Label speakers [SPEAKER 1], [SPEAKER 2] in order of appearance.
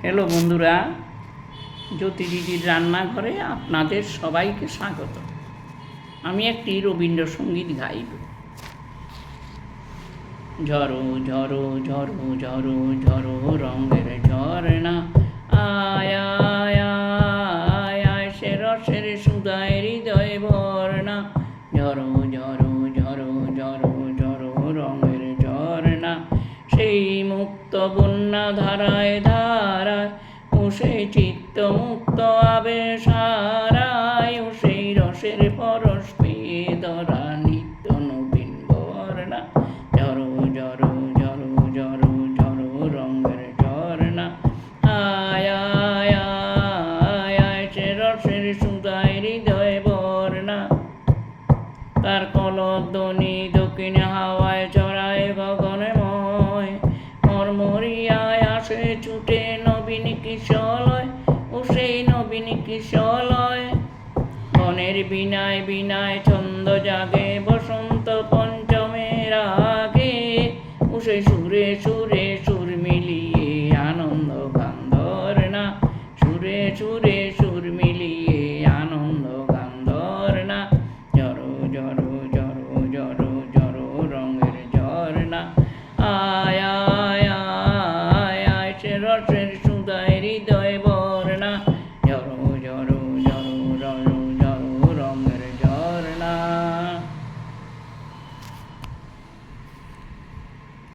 [SPEAKER 1] Hello বন্ধুরা, জ্যোতি দিদির রান্নাঘরে আপনাদের সবাইকে স্বাগত। আমি একটি রবীন্দ্রসঙ্গীত গাইব। ঝরো ঝরো ঝরো ঝরো ঝরো রঙের ঝরনা, আয় আয় আয় আয় সে রসের সুধায় হৃদয় ভরনা। ঝরো ঝরো ঝরো ঝরো ঝরো রঙের ঝরনা, সেই মুক্ত বন্যা ধারায় ধারায় ও সেই চিত্ত মুক্ত আবেশ হারায়, ও সেই রসের পরশ পেয়ে ধরা নিত্য নবীন বর্ণা। ঝরো ঝরো ঝরো ঝরো ঝরো রঙের ঝরনা, আয় আয় আয় আয় সে রসের সুধায় হৃদয় বর্ণা। তার কলধ্বনি দক্ষিণ হাওয়ায় চড়ায় গগনময়, মরমরিয়ায় আসে ছুটে নবীন কিশলয়, ও সেই নবীন কিশলয়। বনের বিনায় বিনায় ছন্দ জাগে বসন্ত পঞ্চমের আগে, ও সেই সুরে সুরে সুর মিলিয়ে আনন্দ গান ধরনা। সুরে সুরে সুর মিলিয়ে আনন্দ গান ধরনা। ঝরো ঝরো ঝরো ঝরো ঝরো রঙের ঝরনা, আয় আয় আয় আয় সে রসের